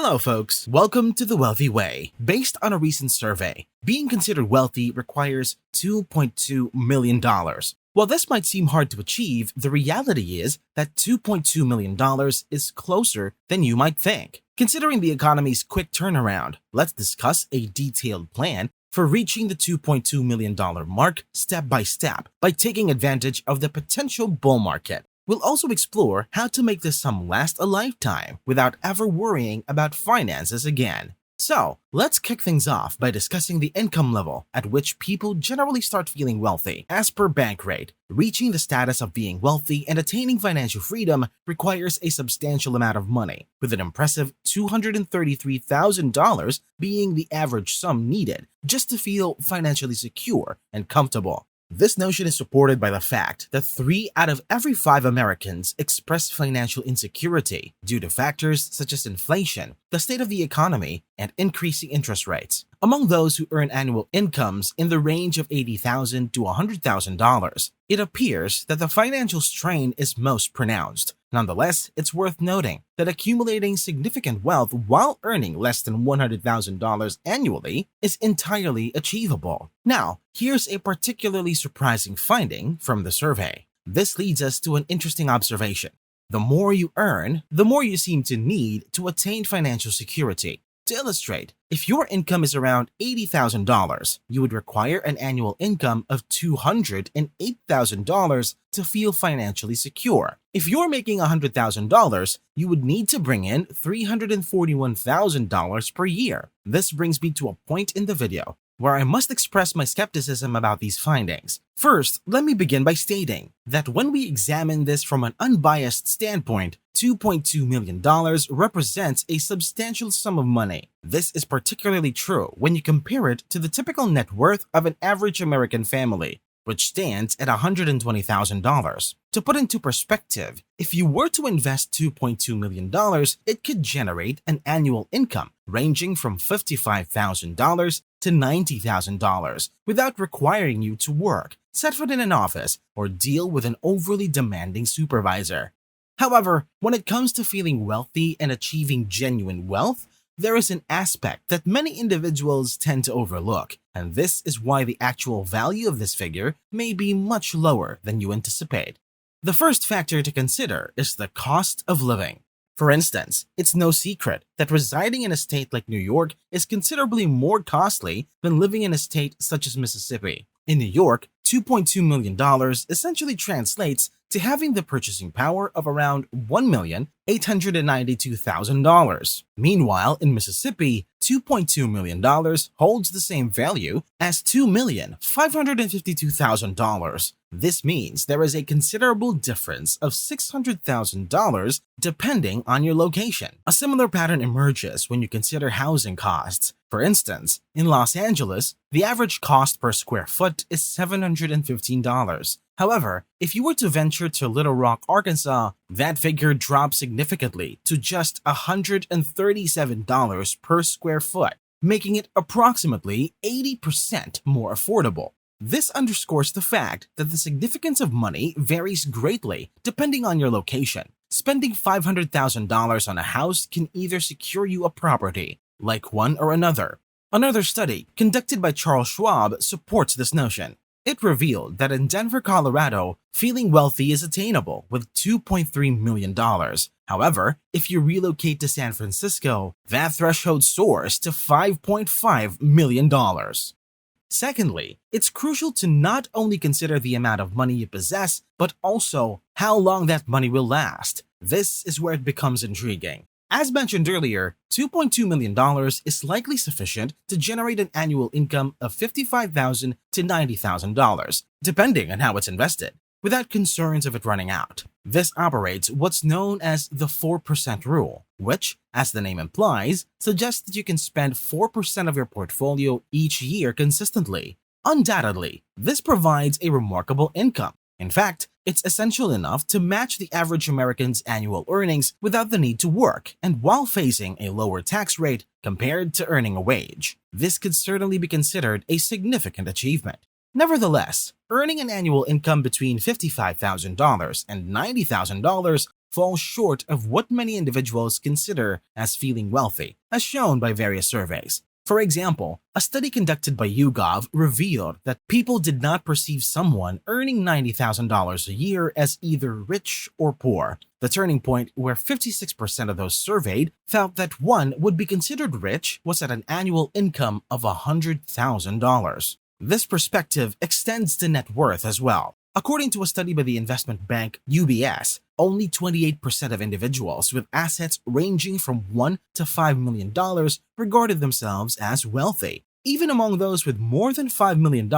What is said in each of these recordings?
Hello, folks. Welcome to The Wealthy Way. Based on a recent survey, being considered wealthy requires $2.2 million. While this might seem hard to achieve, the reality is that $2.2 million is closer than you might think. Considering the economy's quick turnaround, let's discuss a detailed plan for reaching the $2.2 million mark step by step by taking advantage of the potential bull market. We'll also explore how to make this sum last a lifetime without ever worrying about finances again. So, let's kick things off by discussing the income level at which people generally start feeling wealthy. As per Bankrate, reaching the status of being wealthy and attaining financial freedom requires a substantial amount of money, with an impressive $233,000 being the average sum needed just to feel financially secure and comfortable. This notion is supported by the fact that 3 out of every 5 Americans express financial insecurity due to factors such as inflation, the state of the economy, and increasing interest rates. Among those who earn annual incomes in the range of $80,000 to $100,000, it appears that the financial strain is most pronounced. Nonetheless, it's worth noting that accumulating significant wealth while earning less than $100,000 annually is entirely achievable. Now, here's a particularly surprising finding from the survey. This leads us to an interesting observation. The more you earn, the more you seem to need to attain financial security. To illustrate, if your income is around $80,000, you would require an annual income of $208,000 to feel financially secure. If you're making $100,000, you would need to bring in $341,000 per year. This brings me to a point in the video where I must express my skepticism about these findings. First, let me begin by stating that when we examine this from an unbiased standpoint, $2.2 million represents a substantial sum of money. This is particularly true when you compare it to the typical net worth of an average American family, which stands at $120,000. To put into perspective, if you were to invest $2.2 million, it could generate an annual income ranging from $55,000 to $90,000 without requiring you to work, set foot in an office, or deal with an overly demanding supervisor. However, when it comes to feeling wealthy and achieving genuine wealth, there is an aspect that many individuals tend to overlook, and this is why the actual value of this figure may be much lower than you anticipate. The first factor to consider is the cost of living. For instance, it's no secret that residing in a state like New York is considerably more costly than living in a state such as Mississippi. In New York, $2.2 million essentially translates to having the purchasing power of around $1,892,000. Meanwhile, in Mississippi, $2.2 million holds the same value as $2,552,000. This means there is a considerable difference of $600,000 depending on your location. A similar pattern emerges when you consider housing costs. For instance, in Los Angeles, the average cost per square foot is $715. However, if you were to venture to Little Rock, Arkansas, that figure drops significantly to just $137 per square foot, making it approximately 80% more affordable. This underscores the fact that the significance of money varies greatly depending on your location. Spending $500,000 on a house can either secure you a property, like one or another. Another study, conducted by Charles Schwab, supports this notion. It revealed that in Denver, Colorado, feeling wealthy is attainable with $2.3 million. However, if you relocate to San Francisco, that threshold soars to $5.5 million. Secondly, it's crucial to not only consider the amount of money you possess, but also how long that money will last. This is where it becomes intriguing. As mentioned earlier, $2.2 million is likely sufficient to generate an annual income of $55,000 to $90,000, depending on how it's invested, without concerns of it running out. This operates what's known as the 4% rule, which, as the name implies, suggests that you can spend 4% of your portfolio each year consistently. Undoubtedly, this provides a remarkable income. In fact, it's essential enough to match the average American's annual earnings without the need to work and while facing a lower tax rate compared to earning a wage. This could certainly be considered a significant achievement. Nevertheless, earning an annual income between $55,000 and $90,000 falls short of what many individuals consider as feeling wealthy, as shown by various surveys. For example, a study conducted by YouGov revealed that people did not perceive someone earning $90,000 a year as either rich or poor, the turning point where 56% of those surveyed felt that one would be considered rich was at an annual income of $100,000. This perspective extends to net worth as well. According to a study by the investment bank UBS, only 28% of individuals with assets ranging from $1 to $5 million regarded themselves as wealthy. Even among those with more than $5 million,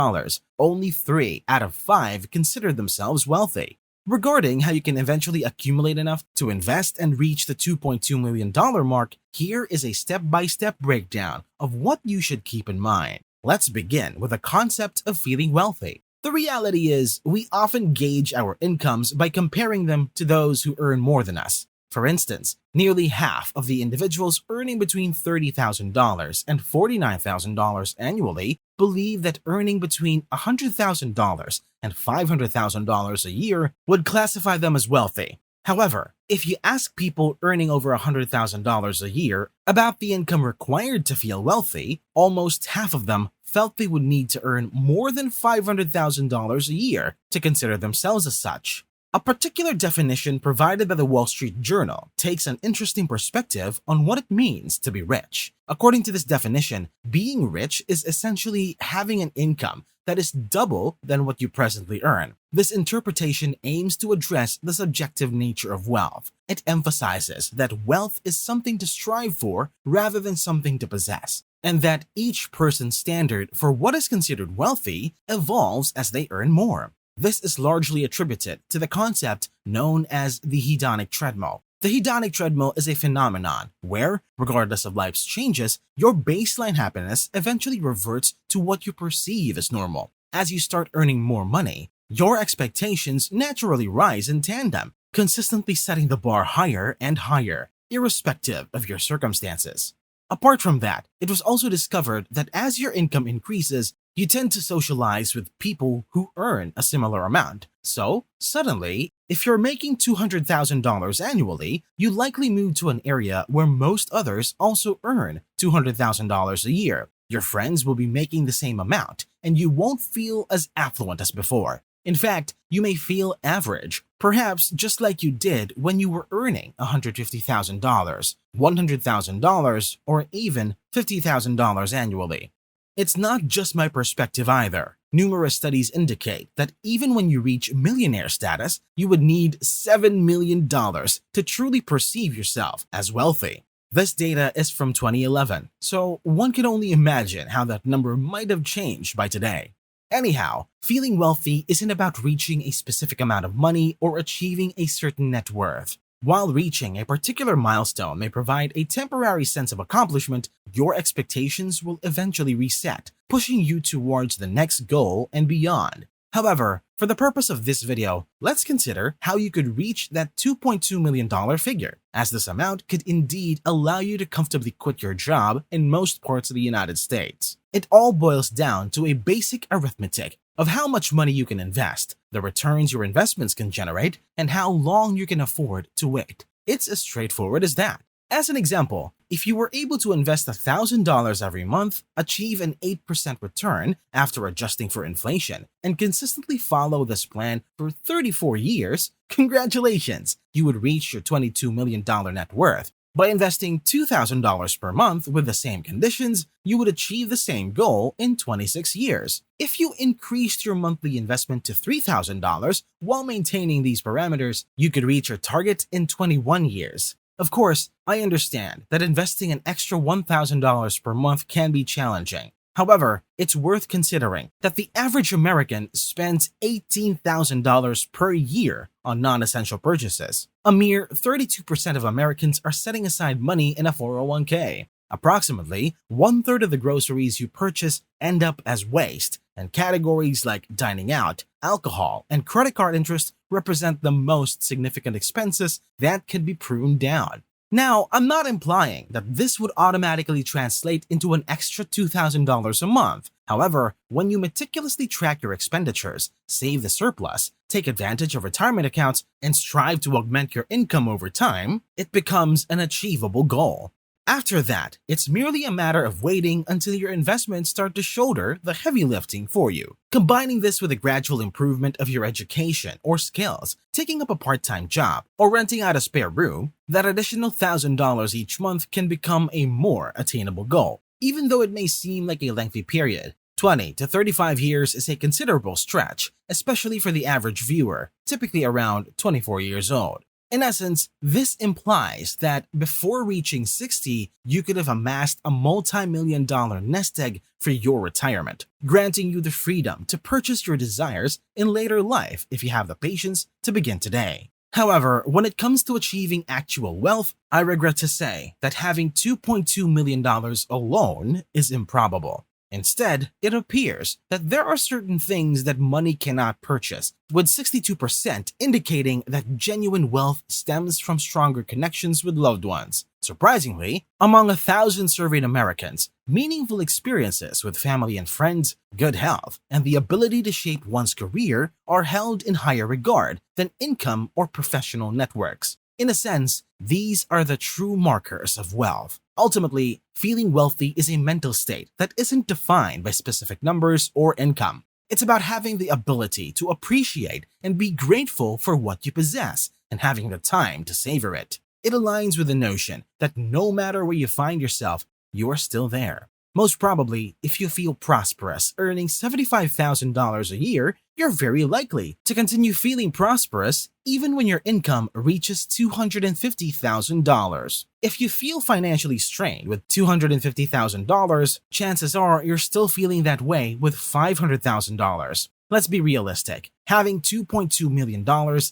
only 3 out of 5 considered themselves wealthy. Regarding how you can eventually accumulate enough to invest and reach the $2.2 million mark, here is a step-by-step breakdown of what you should keep in mind. Let's begin with the concept of feeling wealthy. The reality is, we often gauge our incomes by comparing them to those who earn more than us. For instance, nearly half of the individuals earning between $30,000 and $49,000 annually believe that earning between $100,000 and $500,000 a year would classify them as wealthy. However, if you ask people earning over $100,000 a year about the income required to feel wealthy, almost half of them felt they would need to earn more than $500,000 a year to consider themselves as such. A particular definition provided by the Wall Street Journal takes an interesting perspective on what it means to be rich. According to this definition, being rich is essentially having an income that is double than what you presently earn. This interpretation aims to address the subjective nature of wealth. It emphasizes that wealth is something to strive for rather than something to possess, and that each person's standard for what is considered wealthy evolves as they earn more. This is largely attributed to the concept known as the hedonic treadmill. The hedonic treadmill is a phenomenon where, regardless of life's changes, your baseline happiness eventually reverts to what you perceive as normal. As you start earning more money, your expectations naturally rise in tandem, consistently setting the bar higher and higher, irrespective of your circumstances. Apart from that, it was also discovered that as your income increases, you tend to socialize with people who earn a similar amount. So, suddenly, if you're making $200,000 annually, you likely move to an area where most others also earn $200,000 a year. Your friends will be making the same amount, and you won't feel as affluent as before. In fact, you may feel average, perhaps just like you did when you were earning $150,000, $100,000, or even $50,000 annually. It's not just my perspective either. Numerous studies indicate that even when you reach millionaire status, you would need $7 million to truly perceive yourself as wealthy. This data is from 2011, so one can only imagine how that number might have changed by today. Anyhow, feeling wealthy isn't about reaching a specific amount of money or achieving a certain net worth. While reaching a particular milestone may provide a temporary sense of accomplishment, your expectations will eventually reset, pushing you towards the next goal and beyond. However, for the purpose of this video, let's consider how you could reach that $2.2 million figure, as this amount could indeed allow you to comfortably quit your job in most parts of the United States. It all boils down to a basic arithmetic of how much money you can invest, the returns your investments can generate, and how long you can afford to wait. It's as straightforward as that. As an example, if you were able to invest $1,000 every month, achieve an 8% return after adjusting for inflation, and consistently follow this plan for 34 years, congratulations! You would reach your $22 million net worth. By investing $2,000 per month with the same conditions, you would achieve the same goal in 26 years. If you increased your monthly investment to $3,000 while maintaining these parameters, you could reach your target in 21 years. Of course, I understand that investing an extra $1,000 per month can be challenging. However, it's worth considering that the average American spends $18,000 per year on non-essential purchases. A mere 32% of Americans are setting aside money in a 401k. Approximately one-third of the groceries you purchase end up as waste, and categories like dining out, alcohol, and credit card interest represent the most significant expenses that can be pruned down. Now, I'm not implying that this would automatically translate into an extra $2,000 a month. However, when you meticulously track your expenditures, save the surplus, take advantage of retirement accounts, and strive to augment your income over time, it becomes an achievable goal. After that, it's merely a matter of waiting until your investments start to shoulder the heavy lifting for you. Combining this with a gradual improvement of your education or skills, taking up a part-time job, or renting out a spare room, that additional $1,000 each month can become a more attainable goal. Even though it may seem like a lengthy period, 20 to 35 years is a considerable stretch, especially for the average viewer, typically around 24 years old. In essence, this implies that before reaching 60, you could have amassed a multi-million-dollar nest egg for your retirement, granting you the freedom to purchase your desires in later life if you have the patience to begin today. However, when it comes to achieving actual wealth, I regret to say that having $2.2 million alone is improbable. Instead, it appears that there are certain things that money cannot purchase, with 62% indicating that genuine wealth stems from stronger connections with loved ones. Surprisingly, among 1,000 surveyed Americans, meaningful experiences with family and friends, good health, and the ability to shape one's career are held in higher regard than income or professional networks. In a sense, these are the true markers of wealth. Ultimately, feeling wealthy is a mental state that isn't defined by specific numbers or income. It's about having the ability to appreciate and be grateful for what you possess and having the time to savor it. It aligns with the notion that no matter where you find yourself, you are still there. Most probably, if you feel prosperous, earning $75,000 a year, you're very likely to continue feeling prosperous even when your income reaches $250,000. If you feel financially strained with $250,000, chances are you're still feeling that way with $500,000. Let's be realistic. Having $2.2 million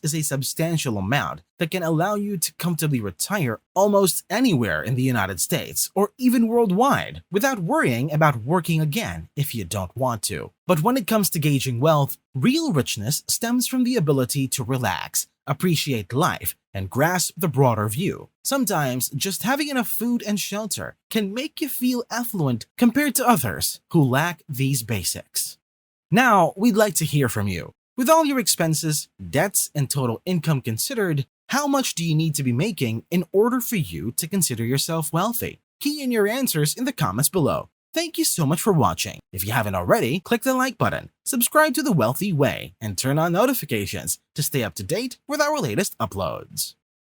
is a substantial amount that can allow you to comfortably retire almost anywhere in the United States or even worldwide without worrying about working again if you don't want to. But when it comes to gauging wealth, real richness stems from the ability to relax, appreciate life, and grasp the broader view. Sometimes, just having enough food and shelter can make you feel affluent compared to others who lack these basics. Now, we'd like to hear from you. With all your expenses, debts, and total income considered, how much do you need to be making in order for you to consider yourself wealthy? Key in your answers in the comments below. Thank you so much for watching. If you haven't already, click the like button, subscribe to The Wealthy Way, and turn on notifications to stay up to date with our latest uploads.